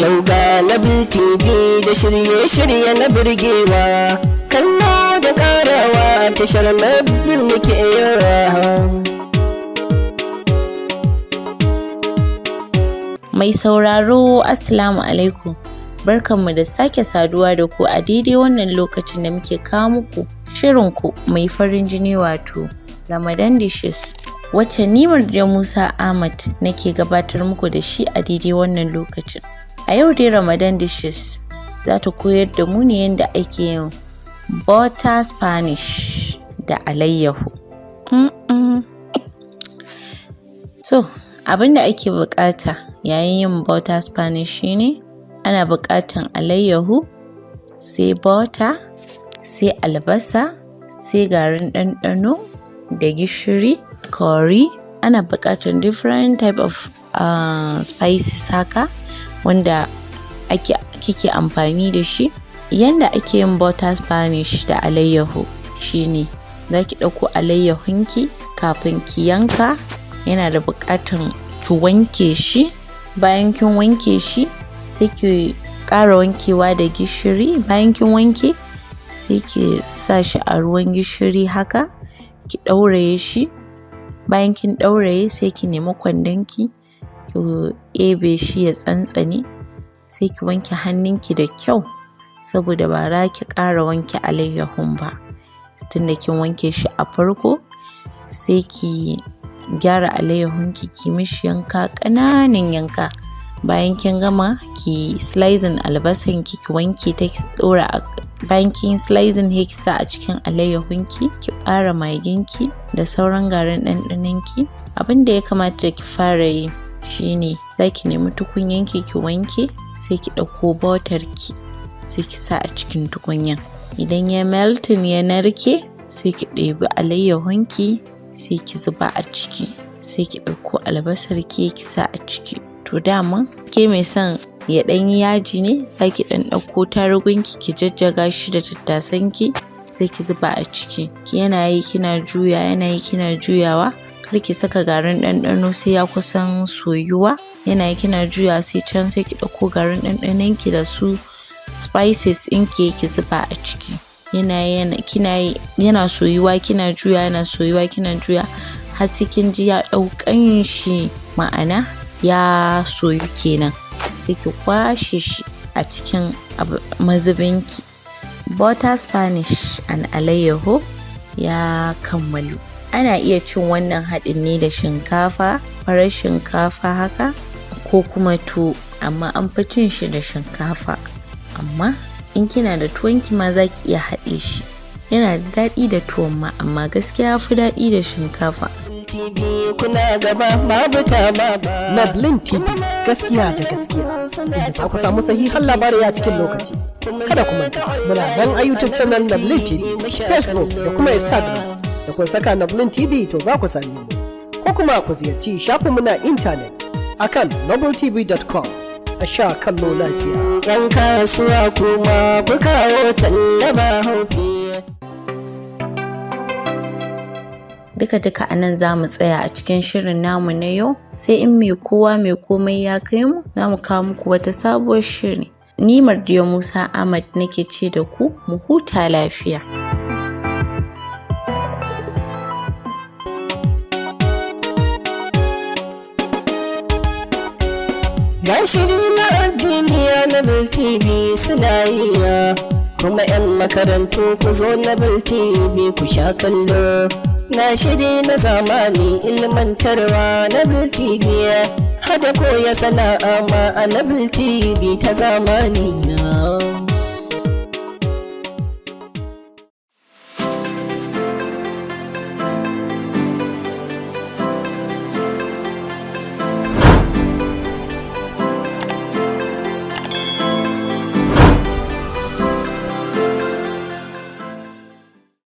Yau ga Nabil TV da shirye-shirye na burgewa, kallo da karawa tashar Nabil muke yawa. Mai sauraro Assalamu alaikum, barkanmu da sake saduwa da ku a daidai wannan lokacin da muke kawo muku shirinku mai farin jini wato Ramadan dishes, wacce ni Mardiya Musa nake gabatar muku da shi a daidai wannan lokacin. A yau dai Ramadan dishes za ta koyar da mu ne yadda ake yin butter Spanish da alayyahu. So, abin da ake buƙata yayin yin butter Spanish shine ana buƙatan alayyahu, sai butter, sai albasa, sai garin ɗanɗano da gishiri, curry. Ana buƙatan different type of spices haka wanda kike amfani da shi. Yanda ake yin butter Spanish da alayyahu shine zaki ɗauko alayyahunki, kafin ki yanka yana da buƙatan ki wanke shi. Bayan kin wanke shi sai ki ƙara wankewa da gishiri. Bayan kin wanke sai ki sa shi a ruwan gishiri haka, ki ɗauraye shi. Bayan kin ɗauraye sai ki nemi kwandonki ki ɗebe shi ya tsantsane, sai ki wanke hannunki da kyau saboda ba za ki ƙara wanke alayyahun ba. Tunda kin wanke shi a farko, sai ki gyara alayyahunki ki mishi yanka ƙananan yanka. Bayan kin gama ki slicing albasanki, ki wanke ta ki ɗora bayan kin slicing sai ki sa a cikin alayyahunki, ki ɓara maginki da sauran garin ɗanɗanonki. Abin da ya kamata da ki fara yi shine zaki nemi tukunyanki ki wanke, sai ki ɗauko butarki sai ki sa a cikin tukunyan. Idan ya melting ya narke sai ki ɗebi alayyahunki sai ki zuba a ciki, sai ki ɗauko albasarki ki sa a ciki. To dama ke mai son ya ɗan yi yaji ne, zaki ɗan ɗauko tarugunki ki jajjaga shi da tattasanki sai ki zuba a ciki. Yana yi kina juyawa. Kar ki saka garin ɗanɗano sai ya kusan soyuwa. Yana yi kina juyawa sai ki ɗauko garin ɗanɗanonki da su spices ɗinki ki zuba a ciki. Yana soyuwa kina juya har sai kin ji ya ɗau ƙanshi, ma'ana ya soyu kenan. Sai ki kwashe shi a cikin mazubinki. Butter Spanish and alayyahu ya kammalu. Ana iya cin wannan haɗin ne da shinkafa, farar shinkafa haka, ko kuma tuwo, amma an fi cin shi da shinkafa. Amma in kina da tuwonki ma za ki iya haɗe shi. Yana da daɗi da tuwon ma, amma gaskiya ya fi daɗi da shinkafa. Nabil TV, gaskiya da gaskiya, inda za ku samu sahihan labarai a cikin lokaci. Kada ku manta, muna nan a YouTube channel Nabil TV, Facebook da kuma Instagram. Da kun saka Nabil TV to za ku sami mu. Ko kuma ku ziyarci shafinmu na intanet akan nabiltv.com. a sha kallo lafiya. Yan kasuwa kuma ku kawo tallaba haufi. Duka a nan za mu tsaya a cikin shirin namu na yau, sai in mai kowa mai komai ya kai mu za mu kawo muku wata sabuwar shiri. Ni Mardiya Musa nake ce da ku mu huta lafiya. Ga shiri na addini na Nabil TV suna yi kuma 'yan makarantu ku zo Nabil TV ku sha kallo. Na shiri na zamani ilmantarwa Nabil TV, hada koya sana'a ma a Nabil TV ta zamani.